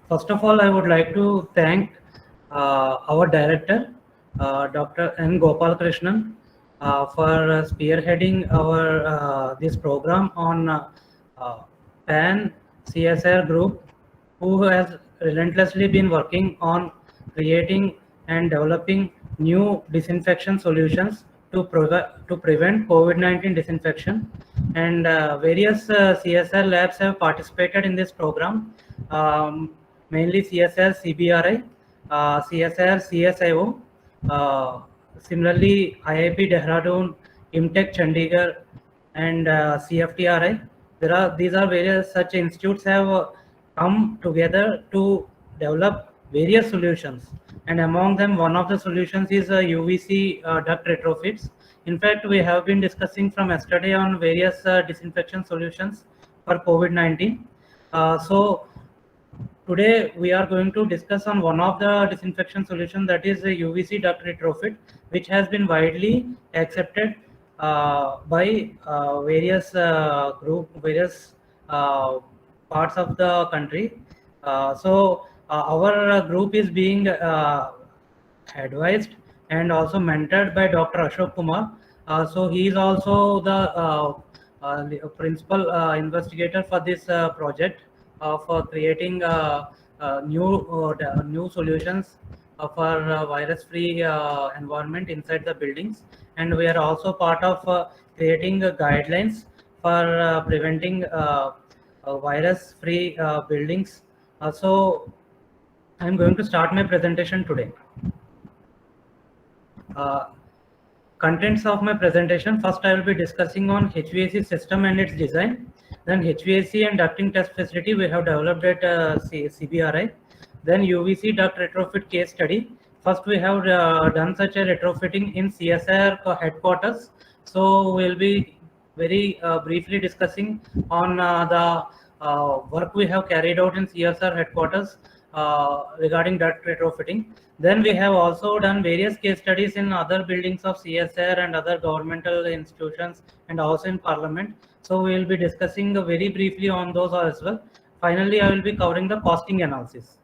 First of all, I would like to thank our director, Dr. N. Gopal Krishnan, for spearheading our this program on uh, PAN CSR group, who has relentlessly been working on creating and developing new disinfection solutions to prevent COVID-19 disinfection. And various CSR labs have participated in this program. Mainly CSR CBRI, CSR CSIO, similarly IIP Dehradun, IMTech Chandigarh, and CFTRI. These are various such institutes have come together to develop various solutions, and among them one of the solutions is UVC duct retrofits. In fact, we have been discussing from yesterday on various disinfection solutions for COVID-19. So today we are going to discuss on one of the disinfection solution, that is a UVC duct retrofit, which has been widely accepted by various uh, parts of the country. Our group is being advised and also mentored by Dr. Ashok Kumar. So he is also the principal investigator for this project for creating new solutions for virus-free environment inside the buildings, and we are also part of creating guidelines for preventing virus-free buildings. So I'm going to start my presentation today. Uh, Contents of my presentation: first I will be discussing on HVAC system and its design, then HVAC and ducting test facility we have developed at CBRI, then UVC duct retrofit case study. First we have done such a retrofitting in CSR headquarters, so we will be very briefly discussing on the work we have carried out in CSR headquarters regarding duct retrofitting. Then we have also done various case studies in other buildings of CSR and other governmental institutions and also in Parliament. So we will be discussing very briefly on those as well. Finally, I will be covering the costing analysis.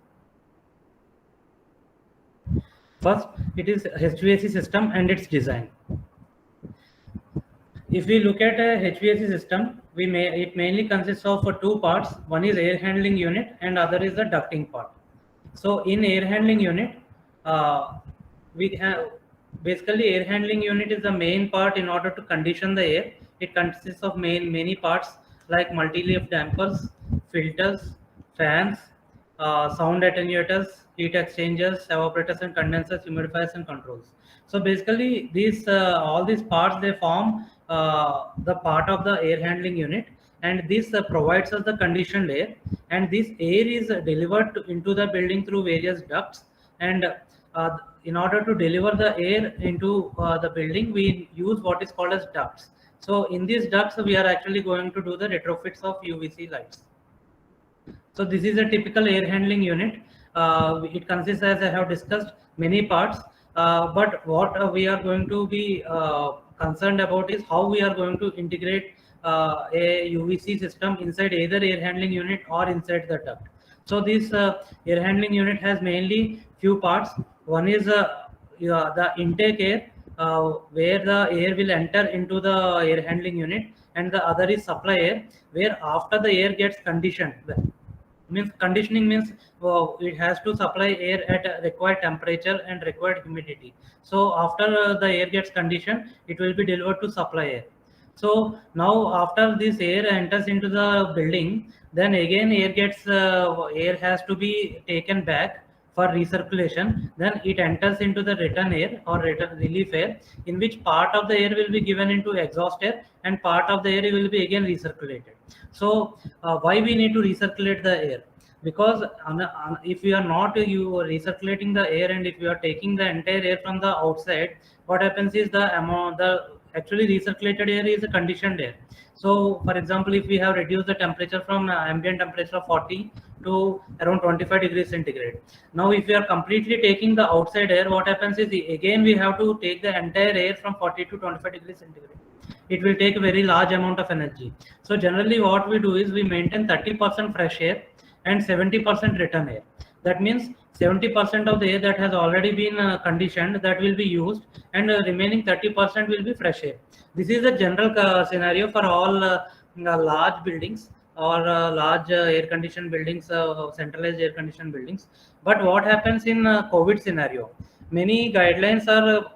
First, it is HVAC system and its design. If we look at a HVAC system, it mainly consists of two parts. One is air handling unit and other is the ducting part. So in air handling unit, we have basically air handling unit is the main part in order to condition the air. It consists of many parts like multi-leaf dampers, filters, fans, sound attenuators, heat exchangers, evaporators and condensers, humidifiers and controls. So basically these all these parts, they form the part of the air handling unit, and this provides us the conditioned air, and this air is delivered into the building through various ducts. And in order to deliver the air into the building, we use what is called as ducts. So in these ducts we are actually going to do the retrofits of UVC lights. So this is a typical air handling unit. It consists, as I have discussed, many parts, but what we are going to be concerned about is how we are going to integrate a UVC system inside either air handling unit or inside the duct. So this air handling unit has mainly few parts. One is the intake air, where the air will enter into the air handling unit, and the other is supply air, where after the air gets conditioned. Means conditioning means it has to supply air at a required temperature and required humidity. So after the air gets conditioned, it will be delivered to supply air. So now after this air enters into the building, then again air has to be taken back for recirculation. Then it enters into the return air or return relief air, in which part of the air will be given into exhaust air and part of the air will be again recirculated. So why we need to recirculate the air? Because if we are not recirculating the air, and if you are taking the entire air from the outside, what happens is the actually recirculated air is a conditioned air. So for example, if we have reduced the temperature from ambient temperature of 40 to around 25 degrees centigrade, now if we are completely taking the outside air, what happens is again we have to take the entire air from 40 to 25 degrees centigrade. It will take a very large amount of energy. So generally what we do is we maintain 30% fresh air and 70% return air. That means 70% of the air that has already been conditioned, that will be used, and remaining 30% will be fresh air. This is the general scenario for all large buildings or large air conditioned buildings, centralized air conditioned buildings. But what happens in COVID scenario? Many guidelines are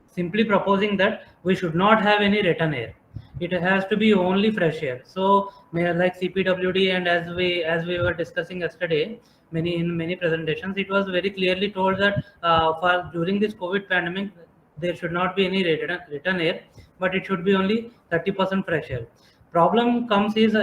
simply proposing that we should not have any return air. It has to be only fresh air. So like CPWD, and as we were discussing yesterday, many presentations, it was very clearly told that for during this COVID pandemic, there should not be any return air, but it should be only 30% fresh air. Problem comes is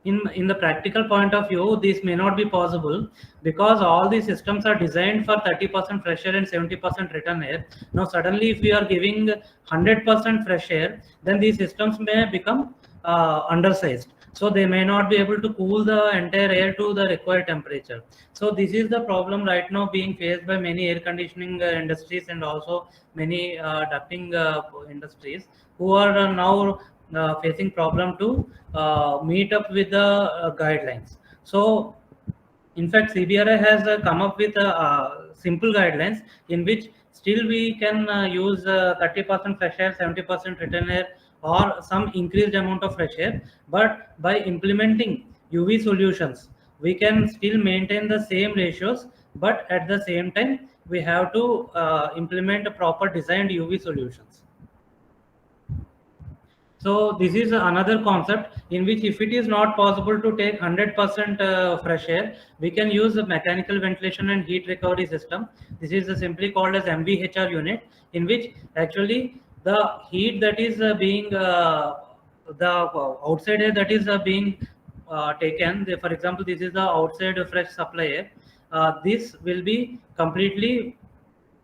in the practical point of view, this may not be possible because all these systems are designed for 30% fresh air and 70% return air. Now suddenly if we are giving 100% fresh air, then these systems may become undersized, so they may not be able to cool the entire air to the required temperature. So this is the problem right now being faced by many air conditioning industries, and also many ducting industries, who are now facing problem to meet up with the guidelines. So in fact, CBRI has come up with simple guidelines in which still we can use 30% fresh air, 70% return air, or some increased amount of fresh air. But by implementing UV solutions, we can still maintain the same ratios, but at the same time, we have to implement a proper designed UV solutions. So this is another concept in which if it is not possible to take 100% fresh air, we can use a mechanical ventilation and heat recovery system. This is simply called as MVHR unit, in which actually the heat that is being the outside air that is being taken. For example, this is the outside fresh supply air. This will be completely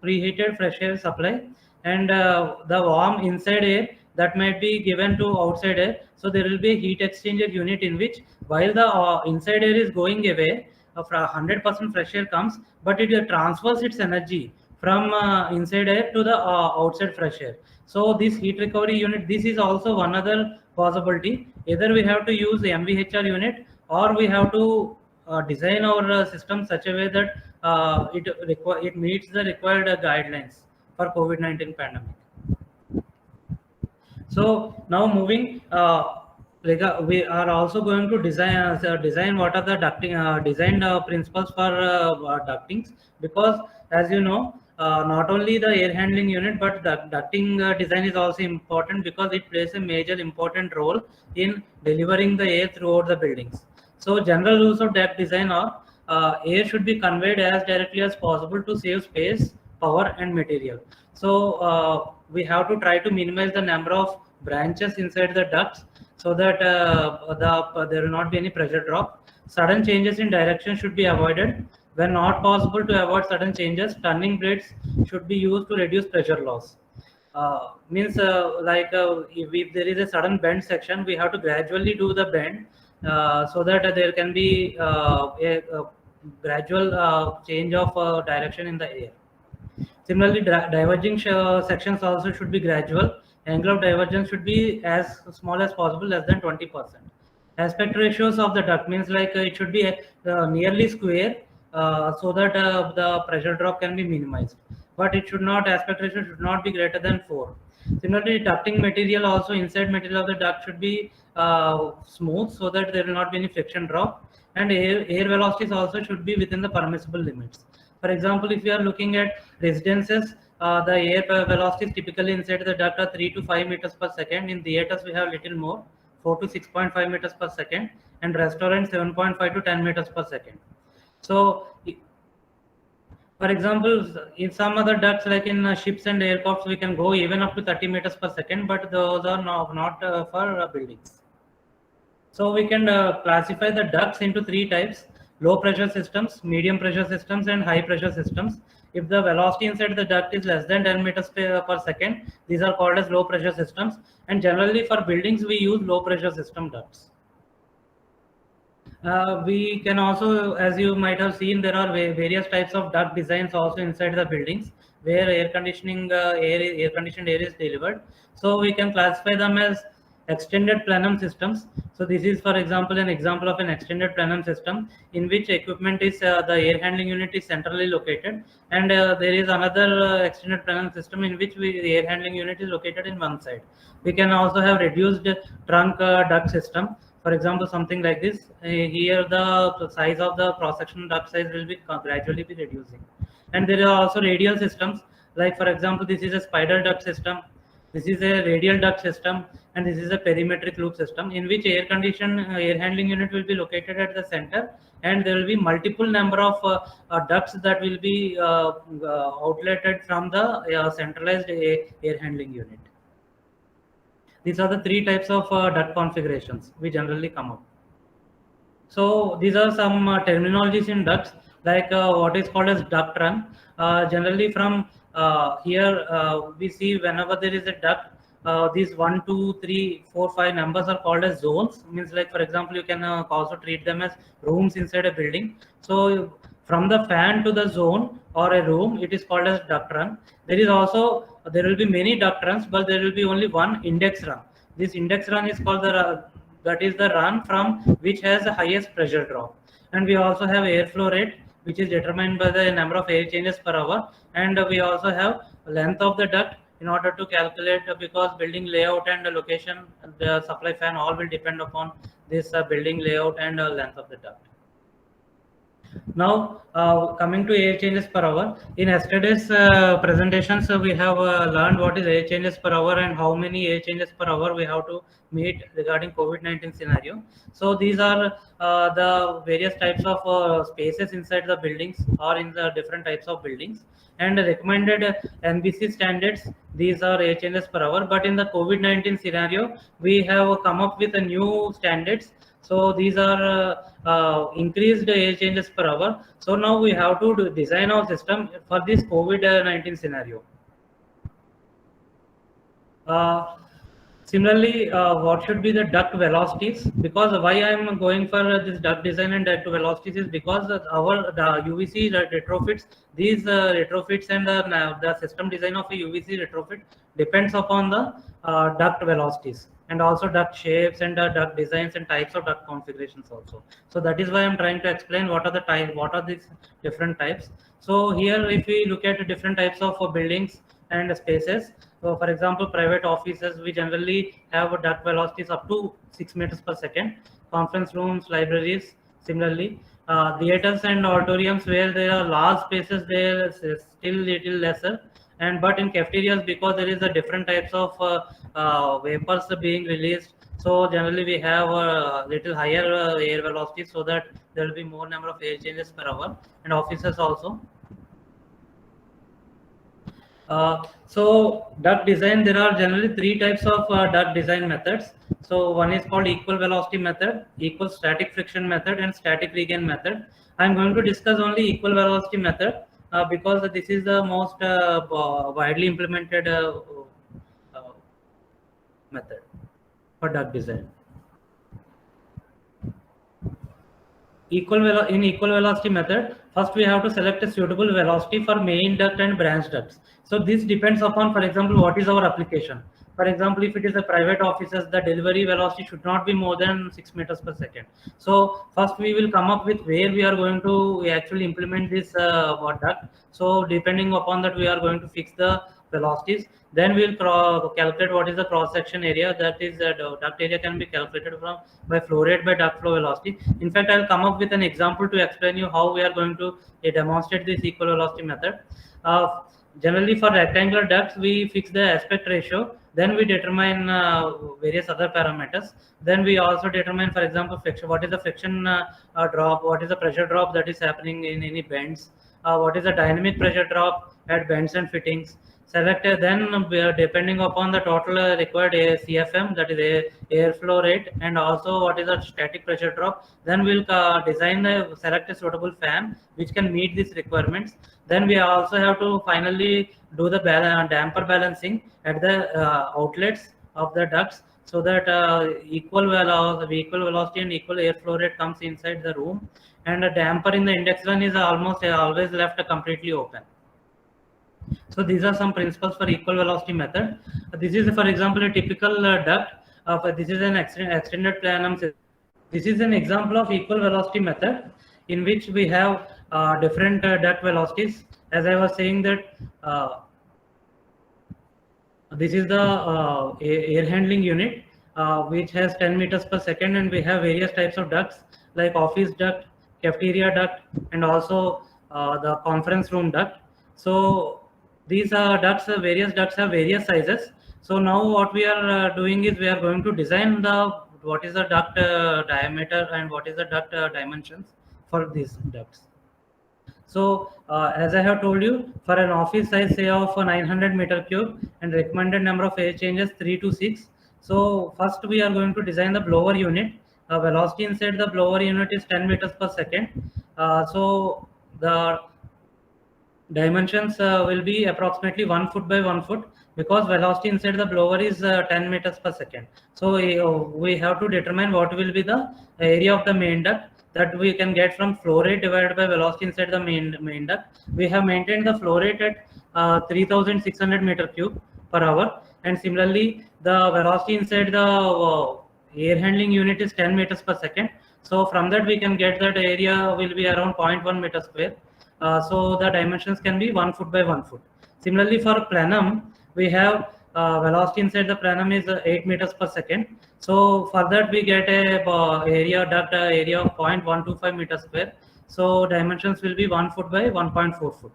preheated fresh air supply, and the warm inside air that might be given to outside air. So there will be a heat exchanger unit in which, while the inside air is going away, 100% fresh air comes, but it transfers its energy from inside air to the outside fresh air. So this heat recovery unit, this is also one other possibility. Either we have to use the MVHR unit, or we have to design our system such a way that it meets the required guidelines for COVID-19 pandemic. So now moving, we are also going to design what are the ducting design principles for ductings, because as you know, not only the air handling unit, but the ducting design is also important, because it plays a major important role in delivering the air throughout the buildings. So general rules of duct design are air should be conveyed as directly as possible to save space, power, and material. So we have to try to minimize the number of branches inside the ducts, so that there will not be any pressure drop. Sudden changes in direction should be avoided. When not possible to avoid sudden changes, turning blades should be used to reduce pressure loss. Means like if there is a sudden bend section, we have to gradually do the bend, so that there can be a gradual change of direction in the air. Similarly, diverging sections also should be gradual. Angle of divergence should be as small as possible, less than 20%. Aspect ratios of the duct means like it should be nearly square, so that the pressure drop can be minimized. But it should not, aspect ratio should not be greater than 4. Similarly, ducting material also, inside material of the duct should be smooth, so that there will not be any friction drop. And air velocities also should be within the permissible limits. For example, if you are looking at residences, the air velocities typically inside the duct are 3 to 5 meters per second. In theaters, we have little more, 4 to 6.5 meters per second, and restaurants 7.5 to 10 meters per second. So, for example, in some other ducts, like in ships and aircrafts, we can go even up to 30 meters per second, but those are not for buildings. So we can classify the ducts into 3 types: low pressure systems, medium pressure systems, and high pressure systems. If the velocity inside the duct is less than 10 meters per second, these are called as low pressure systems. And generally for buildings, we use low pressure system ducts. We can also, as you might have seen, there are various types of duct designs also inside the buildings, where air conditioned air is delivered. So we can classify them as extended plenum systems. So this is, for example, an example of an extended plenum system in which equipment is the air handling unit is centrally located, and there is another extended plenum system in which the air handling unit is located in one side. We can also have reduced trunk duct system. For example, something like this. Here, the size of the cross-sectional duct size will be gradually be reducing, and there are also radial systems. Like, for example, this is a spiral duct system. This is a radial duct system, and this is a perimetric loop system in which air handling unit will be located at the center, and there will be multiple number of ducts that will be outletted from the centralized air handling unit. These are the three types of duct configurations we generally come up. So these are some terminologies in ducts, like what is called as duct run. Generally from here we see whenever there is a duct, these 1, 2, 3, 4, 5 numbers are called as zones. Means, like, for example, you can also treat them as rooms inside a building. So from the fan to the zone or a room, it is called as duct run. There will be many duct runs, but there will be only one index run. This index run is called that is the run from which has the highest pressure drop. And we also have airflow rate, which is determined by the number of air changes per hour, and we also have length of the duct in order to calculate, because building layout and the location, the supply fan, all will depend upon this building layout and length of the duct. Now, coming to air changes per hour. In yesterday's presentations, we have learned what is air changes per hour and how many air changes per hour we have to meet regarding COVID-19 scenario. So these are the various types of spaces inside the buildings or in the different types of buildings. And recommended NBC standards, these are air changes per hour. But in the COVID-19 scenario, we have come up with a new standards. So these are increased air changes per hour. So now we have to design our system for this COVID-19 scenario. Similarly, what should be the duct velocities? Because why I am going for this duct design and duct velocities is because the UVC retrofits, these retrofits and the system design of a UVC retrofit depends upon the duct velocities, and also duct shapes and duct designs and types of duct configurations also. So that is why I'm trying to explain what are these different types. So here, if we look at different types of buildings and spaces, so for example, private offices, we generally have duct velocities up to 6 meters per second. Conference rooms, libraries, similarly. Theaters and auditoriums, where there are large spaces, there is still little lesser. And but in cafeterias, because there is a different types of vapors being released, so generally we have a little higher air velocity, so that there will be more number of air changes per hour. And offices also. So duct design, there are generally three types of duct design methods. So one is called equal velocity method, equal static friction method, and static regain method. I'm going to discuss only equal velocity method because this is the most widely implemented method for duct design. In equal velocity method, first we have to select a suitable velocity for main duct and branch ducts. So this depends upon, for example, what is our application. For example, if it is a private offices, the delivery velocity should not be more than 6 meters per second. So first we will come up with where we are going to actually implement this duct. So depending upon that, we are going to fix the velocities. Then we will calculate what is the cross section area. That is duct area can be calculated by flow rate by duct flow velocity. In fact, I will come up with an example to explain you how we are going to demonstrate this equal velocity method. Generally, for rectangular ducts, we fix the aspect ratio. Then we determine various other parameters. Then we also determine, for example, friction. What is the friction drop? What is the pressure drop that is happening in any bends? What is the dynamic pressure drop at bends and fittings? Selected, then depending upon the total required CFM, that is airflow rate, and also what is the static pressure drop, then we'll select a suitable fan which can meet these requirements. Then we also have to finally do the damper balancing at the outlets of the ducts, so that equal velocity and equal airflow rate comes inside the room, and a damper in the index run is almost always left completely open. So these are some principles for equal velocity method. This is, for example, a typical duct. this is an extended Planum system. This is an example of equal velocity method in which we have different duct velocities. As I was saying that this is the air handling unit which has 10 meters per second, and we have various types of ducts like office duct, cafeteria duct, and also the conference room duct. So these ducts, various ducts have various sizes. So now what we are doing is we are going to design the what is the duct diameter and what is the duct dimensions for these ducts. So as I have told you, for an office size say of 900 meter cube and recommended number of air changes 3 to 6. So first we are going to design the blower unit. Velocity inside the blower unit is 10 meters per second. So the dimensions will be approximately 1 foot by 1 foot, because velocity inside the blower is 10 meters per second. So we have to determine what will be the area of the main duct that we can get from flow rate divided by velocity inside the main duct. We have maintained the flow rate at 3600 meter cube per hour, and similarly the velocity inside the air handling unit is 10 meters per second. So from that we can get that area will be around 0.1 meter square. So the dimensions can be 1 foot by 1 foot. Similarly for Planum, we have velocity inside the Planum is 8 meters per second. So for that we get a area duct area of 0.125 meters square. So dimensions will be 1 foot by 1.4 foot.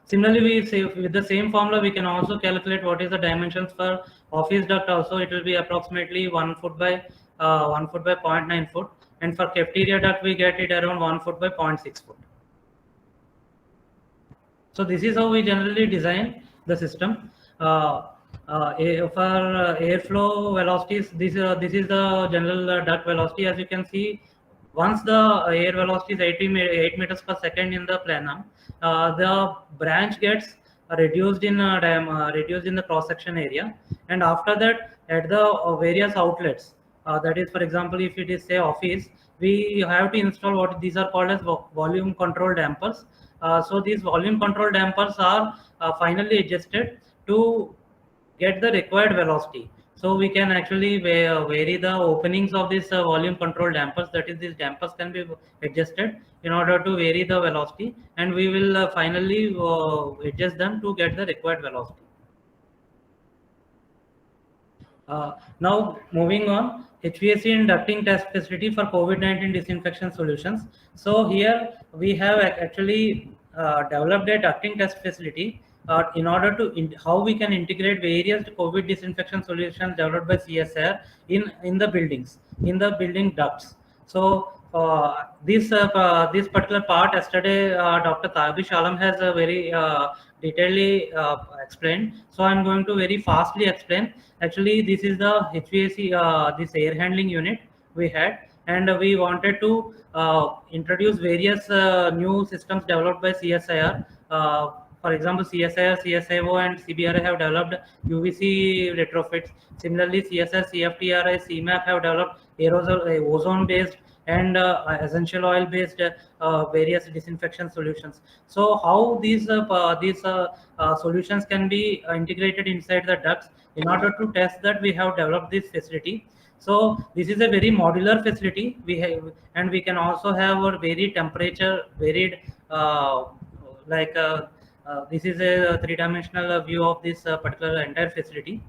Similarly, we say with the same formula we can also calculate what is the dimensions for office duct. Also, it will be approximately 1 foot by 0.9 foot, and for cafeteria duct we get it around 1 foot by 0.6 foot. So this is how we generally design the system. For airflow velocities, this is the general duct velocity. As you can see, once the air velocity is 8 meters per second in the Planum, the branch gets reduced in the cross section area, and after that at the various outlets, that is, for example, if it is say office, we have to install what these are called as volume control dampers. So these volume control dampers are finally adjusted to get the required velocity. So we can actually vary the openings of this volume control dampers. That is, these dampers can be adjusted in order to vary the velocity, and we will finally adjust them to get the required velocity. Now moving on, HVAC and ducting test facility for COVID-19 disinfection solutions. So here we have actually developed a ducting test facility in order to how we can integrate various COVID disinfection solutions developed by CSIR in the buildings, in the building ducts. So this particular part yesterday Dr. Tabish Alam has a very detailedly explained. So I'm going to very fastly explain. Actually, this is the HVAC, this air handling unit we had, and we wanted to introduce various new systems developed by CSIR. For example, CSIR, CSIO, and CBRI have developed UVC retrofits. Similarly, CSIR, CFTRI, CMAP have developed aerosol, ozone-based and essential oil-based various disinfection solutions. So how these solutions can be integrated inside the ducts? In order to test that, we have developed this facility. So this is a very modular facility we have, and we can also have a very temperature varied this is a three-dimensional view of this particular entire facility.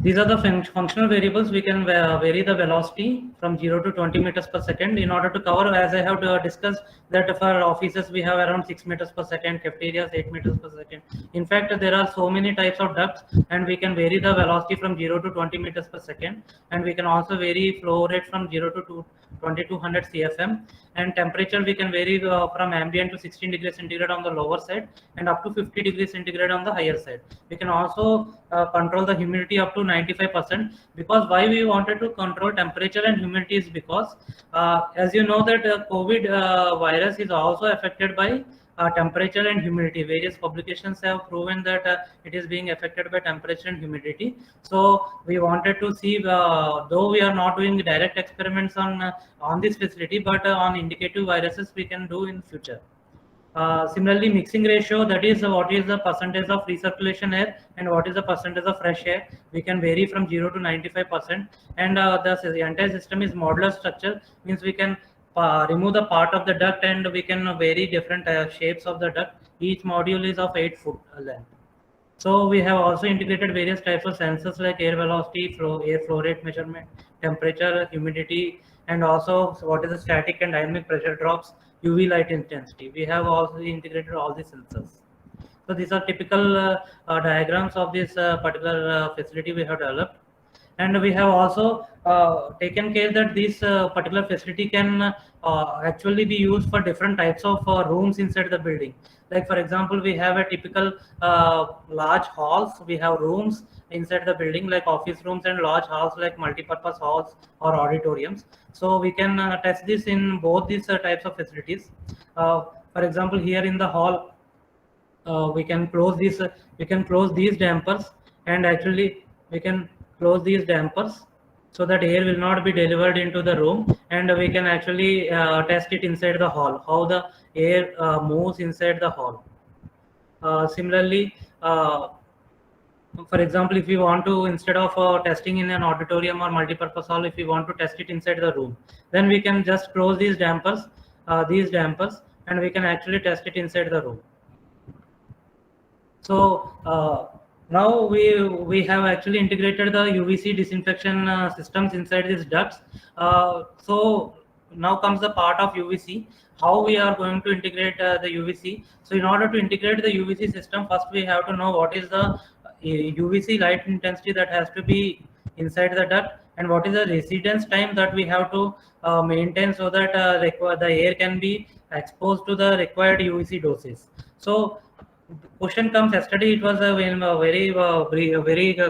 These are the functional variables. We can vary the velocity from 0 to 20 meters per second in order to cover, as I have discussed, that for offices we have around 6 meters per second, cafeterias 8 meters per second. In fact, there are so many types of ducts, and we can vary the velocity from 0 to 20 meters per second, and we can also vary flow rate from 0 to 2200 CFM, and temperature we can vary from ambient to 16 degrees centigrade on the lower side and up to 50 degrees centigrade on the higher side. We can also control the humidity up to 95%. Because why we wanted to control temperature and humidity is because as you know that COVID virus is also affected by temperature and humidity. Various publications have proven that it is being affected by temperature and humidity. So we wanted to see, though we are not doing direct experiments on this facility, but on indicative viruses we can do in future. Similarly, mixing ratio, that is what is the percentage of recirculation air and what is the percentage of fresh air. We can vary from 0 to 95%. And the entire system is modular structure, means we can remove the part of the duct and we can vary different shapes of the duct. Each module is of 8 foot length. So we have also integrated various types of sensors like air velocity, air flow rate measurement, temperature, humidity, and also what is the static and dynamic pressure drops, UV light intensity. We have also integrated all these sensors. So these are typical diagrams of this particular facility we have developed. And we have also taken care that this particular facility can actually be used for different types of rooms inside the building. Like for example, we have a typical large halls, we have rooms inside the building like office rooms, and large halls like multi-purpose halls or auditoriums. So we can test this in both these types of facilities. For example, here in the hall, we can close this, we can close these dampers, and actually we can close these dampers so that air will not be delivered into the room, and we can actually test it inside the hall, how the air moves inside the hall. Similarly, for example, if we want to, instead of testing in an auditorium or multi-purpose hall, if we want to test it inside the room, then we can just close these dampers, and we can actually test it inside the room. So now we have actually integrated the UVC disinfection systems inside these ducts. So now comes the part of UVC, how we are going to integrate the UVC. So in order to integrate the UVC system, first we have to know what is the UVC light intensity that has to be inside the duct, and what is the residence time that we have to maintain so that the air can be exposed to the required UVC doses. So the question comes, yesterday it was very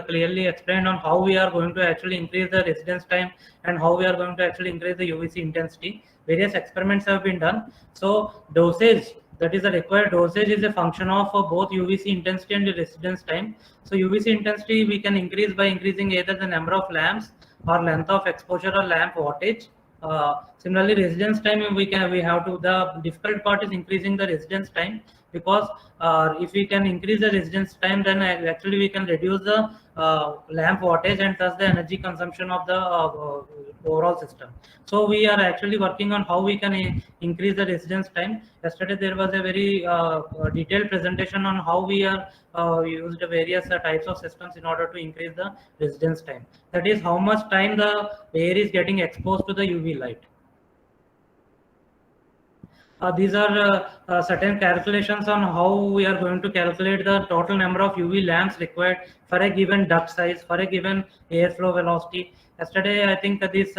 clearly explained on how we are going to actually increase the residence time and how we are going to actually increase the UVC intensity. Various experiments have been done. So dosage, that is the required dosage, is a function of both UVC intensity and the residence time. So UVC intensity we can increase by increasing either the number of lamps or length of exposure or lamp wattage. Similarly, residence time we have to, the difficult part is increasing the residence time, because if we can increase the residence time, then actually we can reduce the lamp wattage and thus the energy consumption of the overall system. So we are actually working on how we can increase the residence time. Yesterday there was a very detailed presentation on how we are used various types of systems in order to increase the residence time. That is how much time the air is getting exposed to the UV light. These are certain calculations on how we are going to calculate the total number of UV lamps required for a given duct size, for a given airflow velocity. Yesterday, I think this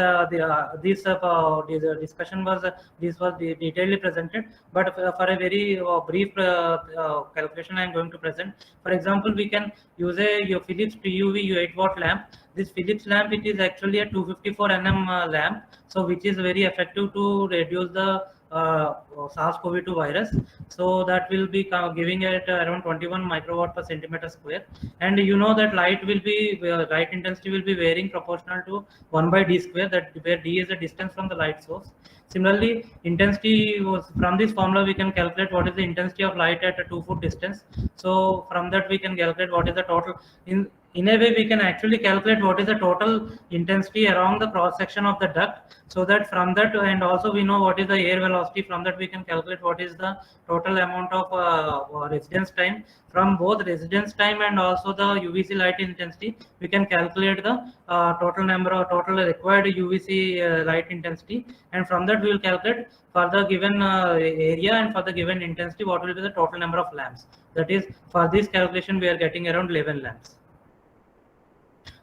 discussion was detailedly presented, but for a very brief calculation, I am going to present. For example, we can use your Philips TUV 8-watt lamp. This Philips lamp, it is actually a 254 nm lamp, so which is very effective to reduce the SARS-CoV-2 virus. So that will be giving it around 21 microwatt per centimeter square. And you know that light will be light intensity will be varying proportional to 1 by d square, that where d is the distance from the light source. Similarly, intensity was, from this formula we can calculate what is the intensity of light at a 2-foot distance. So from that we can calculate what is the total. In a way, we can actually calculate what is the total intensity around the cross section of the duct, so that from that, and also we know what is the air velocity, from that we can calculate what is the total amount of residence time. From both residence time and also the UVC light intensity, we can calculate the total number of total required UVC light intensity, and from that we will calculate for the given area and for the given intensity what will be the total number of lamps. That is, for this calculation we are getting around 11 lamps.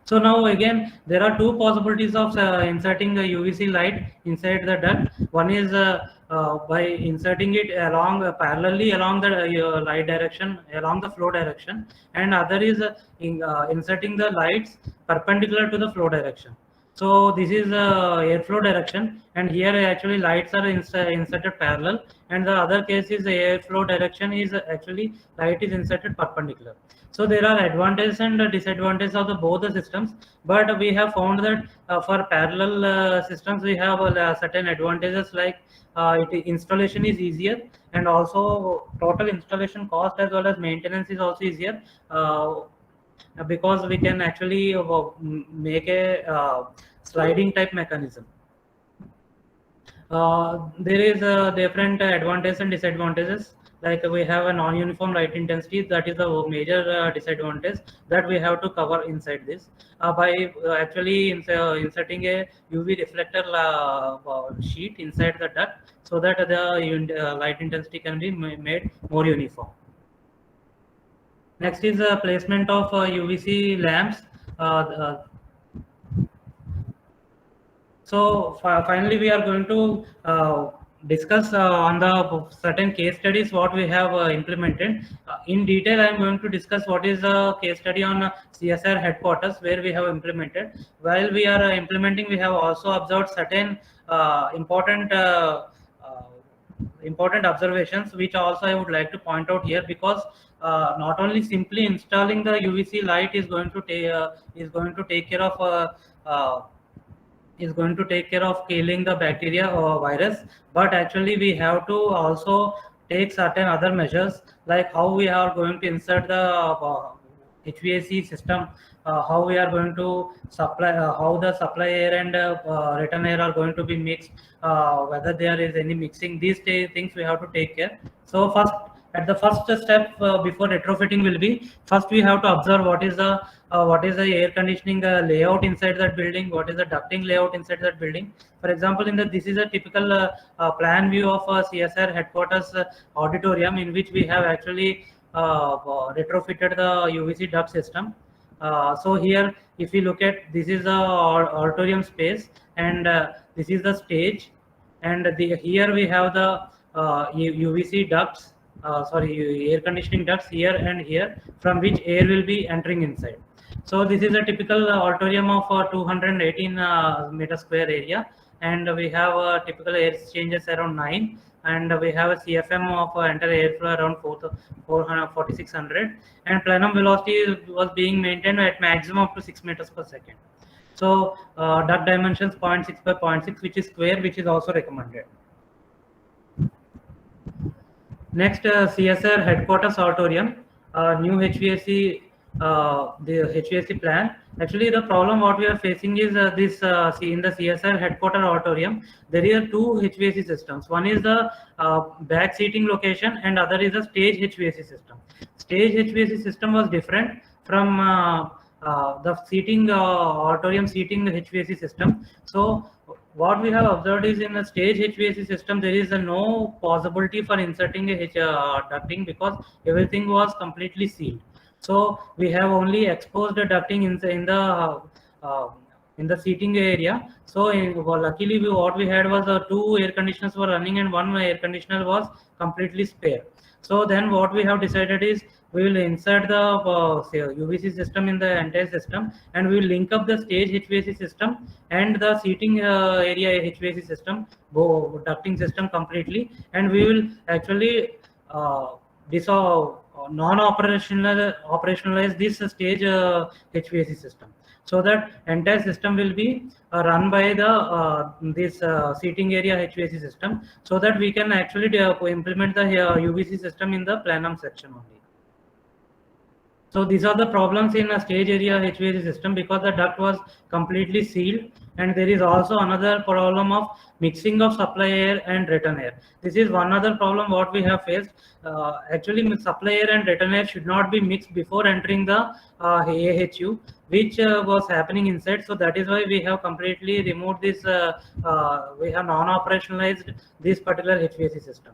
So now again, there are two possibilities of inserting the UVC light inside the duct. One is by inserting it along parallelly along the light direction, along the flow direction, and other is inserting the lights perpendicular to the flow direction. So this is airflow direction, and here actually lights are inserted parallel, and the other case is the airflow direction is actually light is inserted perpendicular. So there are advantages and disadvantages of the both the systems, but we have found that for parallel systems we have certain advantages, like installation is easier, and also total installation cost as well as maintenance is also easier. Because we can actually make a sliding type mechanism. There is different advantages and disadvantages. Like we have a non-uniform light intensity, that is the major disadvantage that we have to cover inside this by actually inserting a UV reflector sheet inside the duct, so that the light intensity can be made more uniform. Next is placement of UVC lamps. Uh, So finally, we are going to discuss on the certain case studies what we have implemented. In detail, I am going to discuss what is the case study on CSR headquarters where we have implemented. While we are implementing, we have also observed certain uh, important observations, which also I would like to point out here, because not only simply installing the UVC light is going to take care of uh, is going to take care of killing the bacteria or virus, but actually we have to also take certain other measures, like how we are going to insert the HVAC system, how we are going to supply, how the supply air and return air are going to be mixed, whether there is any mixing. These things we have to take care. So first, at the first step before retrofitting will be, first we have to observe what is the air conditioning layout inside that building, what is the ducting layout inside that building. For example, this is a typical plan view of a CSR headquarters auditorium, in which we have actually retrofitted the UVC duct system. So here, if you look at, this is the auditorium space, and this is the stage, and here we have the UVC ducts, air conditioning ducts here and here, from which air will be entering inside. So this is a typical auditorium of 218 meter square area, and we have typical air exchanges around 9, and we have a CFM of entire airflow around 4600, and plenum velocity was being maintained at maximum up to 6 meters per second. So duct dimensions 0.6 by 0.6, which is square, which is also recommended. Next, CSR headquarters auditorium, new HVAC, the HVAC plan. Actually, the problem what we are facing is in the CSR headquarter auditorium, there are two HVAC systems. One is the back seating location, and other is the stage HVAC system. Stage HVAC system was different from the seating auditorium seating HVAC system. So what we have observed is, in the stage HVAC system, there is no possibility for inserting a ducting, because everything was completely sealed. So we have only exposed the ducting uh, in the seating area. So well, luckily, what we had was two air conditioners were running, and one air conditioner was completely spare. So then what we have decided is, we will insert the UVC system in the entire system, and we will link up the stage HVAC system and the seating area HVAC system, ducting system completely, and we will actually dissolve operationalize this stage HVAC system, so that entire system will be run by the this seating area HVAC system, so that we can actually implement the UVC system in the plenum section only. So these are the problems in a stage area HVAC system, because the duct was completely sealed, and there is also another problem of mixing of supply air and return air. This is one other problem what we have faced. Actually, supply air and return air should not be mixed before entering the AHU, which was happening inside. So that is why we have completely removed this. We have non-operationalized this particular HVAC system.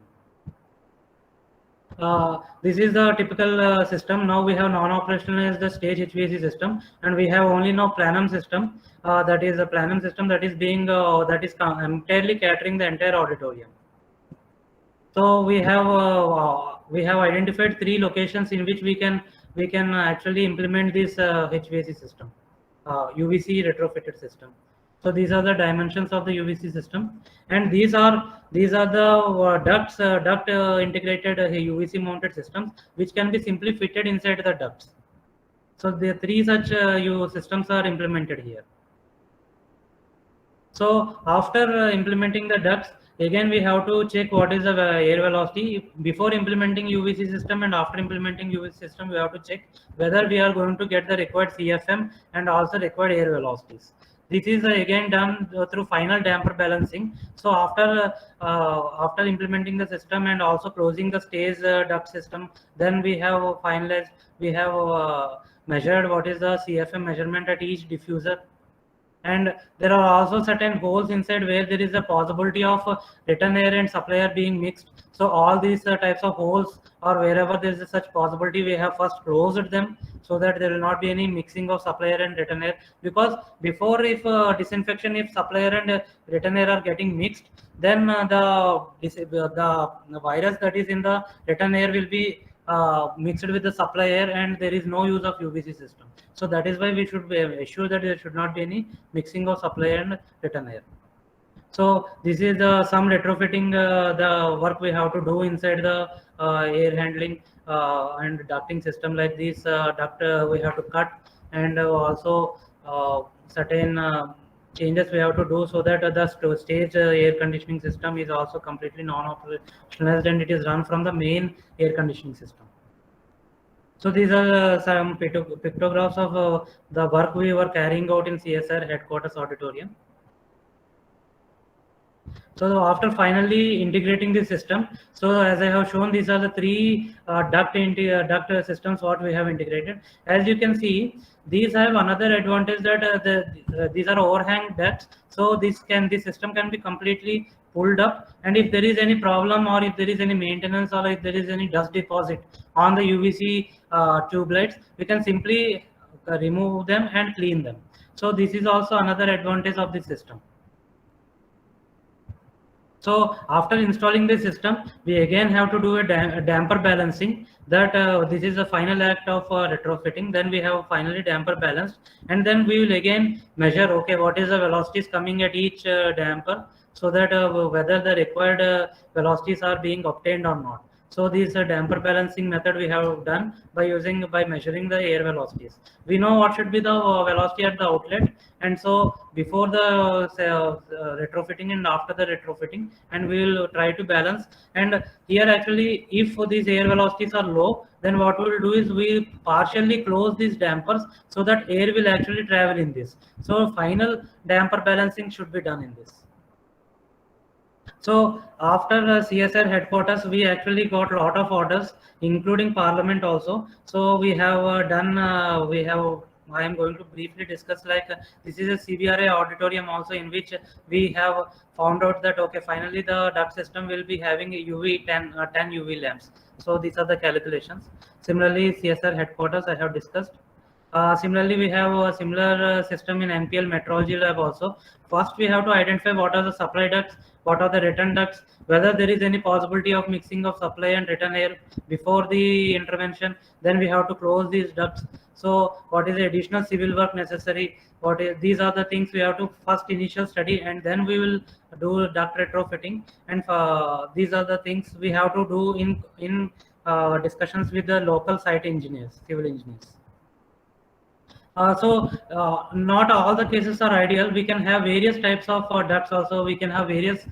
This is the typical system. Now we have non-operationalized the stage HVAC system, and we have only now plenum system. That is a plenum system that is being entirely catering the entire auditorium. So we have identified 3 locations in which we can actually implement this HVAC system, UVC retrofitted system. So these are the dimensions of the UVC system, and these are the duct integrated UVC mounted systems, which can be simply fitted inside the ducts. So the three such systems are implemented here. So after implementing the ducts, again we have to check what is the air velocity. Before implementing UVC system and after implementing UVC system, we have to check whether we are going to get the required CFM and also required air velocities. This is again done through final damper balancing. So after implementing the system and also closing the stage duct system, then we have finalized, we have measured what is the CFM measurement at each diffuser, and there are also certain holes inside where there is a possibility of return air and supply air being mixed. So all these types of holes, or wherever there is such possibility, we have first closed them so that there will not be any mixing of supply air and return air. Because before, if disinfection, if supply air and return air are getting mixed, then the virus that is in the return air will be mixed with the supply air, and there is no use of UVC system. So that is why we should be assure that there should not be any mixing of supply and return air. So this is some retrofitting the work we have to do inside the air handling and ducting system. Like this duct we have to cut, and also certain changes we have to do so that the stage air conditioning system is also completely non-operationalized, and it is run from the main air conditioning system. So these are some pictographs of the work we were carrying out in CSR headquarters auditorium. So after finally integrating the system, so as I have shown, these are the three duct systems what we have integrated. As you can see, these have another advantage that these are overhang ducts. So the system can be completely pulled up, and if there is any problem, or if there is any maintenance, or if there is any dust deposit on the UVC tube lights, we can simply remove them and clean them. So this is also another advantage of the system. So after installing the system, we again have to do a damper balancing. That this is the final act of retrofitting. Then we have finally damper balanced, and then we will again measure, okay, what is the velocities coming at each damper, so that whether the required velocities are being obtained or not. So this damper balancing method we have done by measuring the air velocities. We know what should be the velocity at the outlet, and so before the retrofitting and after the retrofitting, and we will try to balance. And here actually, if these air velocities are low, then what we will do is we partially close these dampers so that air will actually travel in this. So final damper balancing should be done in this. So after CSR headquarters, we actually got a lot of orders, including Parliament also. So we have I am going to briefly discuss, like this is a CBRA auditorium also, in which we have found out that, okay, finally the duct system will be having a 10 UV lamps. So these are the calculations. Similarly, CSR headquarters I have discussed. Similarly, we have a similar system in NPL metrology lab also. First, we have to identify what are the supply ducts, what are the return ducts, whether there is any possibility of mixing of supply and return air before the intervention. Then we have to close these ducts. So what is the additional civil work necessary? These are the things we have to first initial study, and then we will do duct retrofitting. And these are the things we have to do in discussions with the local site engineers, civil engineers. Not all the cases are ideal. We can have various types of ducts also. We can have various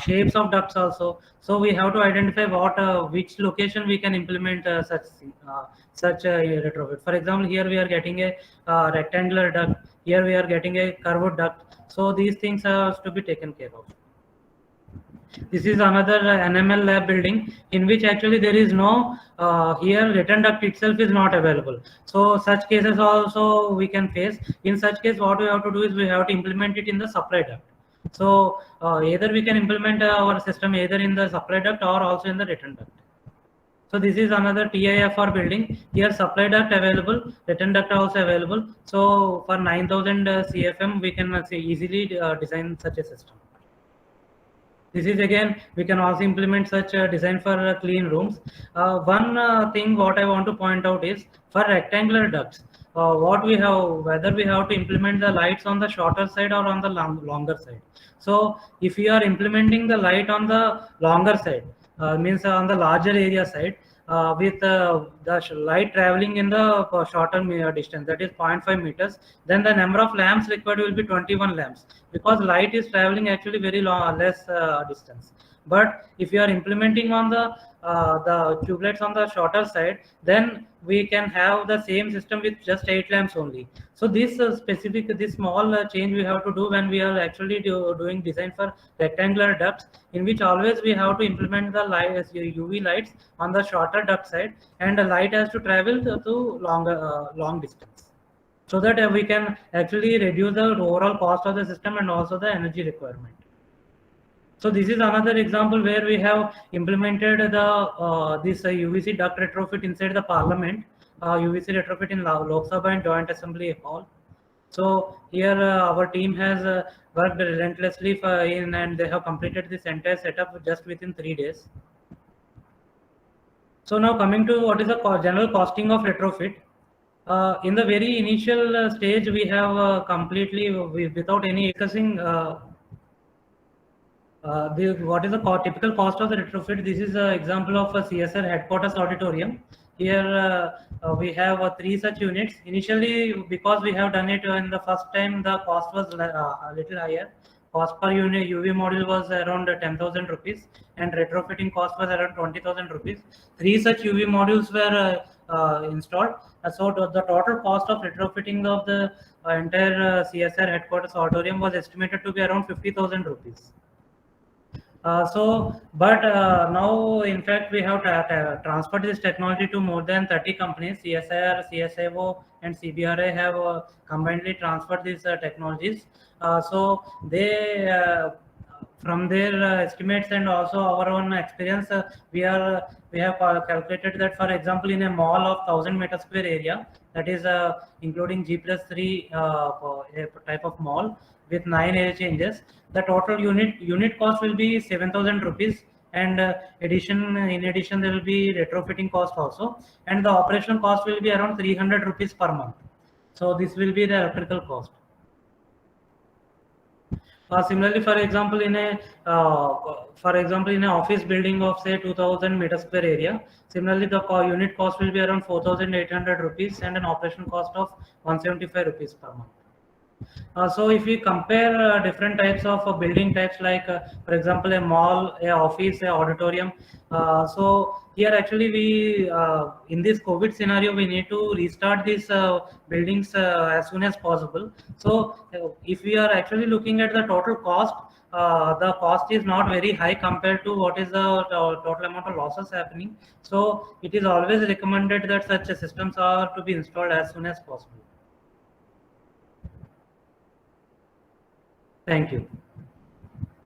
shapes of ducts also. So we have to identify which location we can implement such a retrofit. For example, here we are getting a rectangular duct. Here we are getting a curved duct. So these things have to be taken care of. This is another NML lab building, in which actually there is no here return duct itself is not available. So such cases also we can face. In such case, what we have to do is we have to implement it in the supply duct. So either we can implement our system either in the supply duct or also in the return duct. So this is another TIFR building. Here supply duct available, return duct also available. So for 9000 CFM, we can easily design such a system. This is again, we can also implement such a design for clean rooms. One thing what I want to point out is, for rectangular ducts, what we have, whether we have to implement the lights on the shorter side or on the longer side. So if we are implementing the light on the longer side, means on the larger area side, with the light traveling in the shorter distance, that is 0.5 meters, then the number of lamps required will be 21 lamps, because light is traveling actually very long, less distance. But if you are implementing on the tubelets on the shorter side, then we can have the same system with just 8 lamps only. So this this small change we have to do when we are actually doing design for rectangular ducts, in which always we have to implement the light, UV lights on the shorter duct side, and the light has to travel to longer long distance, so that we can actually reduce the overall cost of the system and also the energy requirement. So this is another example where we have implemented the this UVC duct retrofit inside the parliament, UVC retrofit in Lok Sabha and Joint Assembly Hall. So here our team has worked relentlessly and they have completed this entire setup just within 3 days. So now coming to what is the general costing of retrofit. In the very initial stage, we have completely without any discussing what is the typical cost of the retrofit. This is an example of a CSR headquarters auditorium. Here we have 3 such units. Initially, because we have done it in the first time, the cost was a little higher. Cost per unit UV module was around 10,000 rupees, and retrofitting cost was around 20,000 rupees. 3 such UV modules were installed. So the total cost of retrofitting of the entire CSR headquarters auditorium was estimated to be around 50,000 rupees. But now, in fact, we have transferred this technology to more than 30 companies. CSIR, CSIO, and CBRA have combinedly transferred these technologies. So they, from their estimates and also our own experience, we have calculated that, for example, in a mall of 1,000 meter square area, that is including G+3 type of mall with 9 air changes, the total unit cost will be 7,000 rupees, and in addition there will be retrofitting cost also, and the operational cost will be around 300 rupees per month. So this will be the electrical cost. Similarly, for example, in a office building of say 2,000 meter square area, similarly the unit cost will be around 4,800 rupees and an operation cost of 175 rupees per month. So if we compare different types of building types, like for example a mall, a office, a auditorium, so here actually we in this COVID scenario we need to restart these buildings as soon as possible. So if we are actually looking at the total cost, the cost is not very high compared to what is the total amount of losses happening. So it is always recommended that such systems are to be installed as soon as possible. Thank you.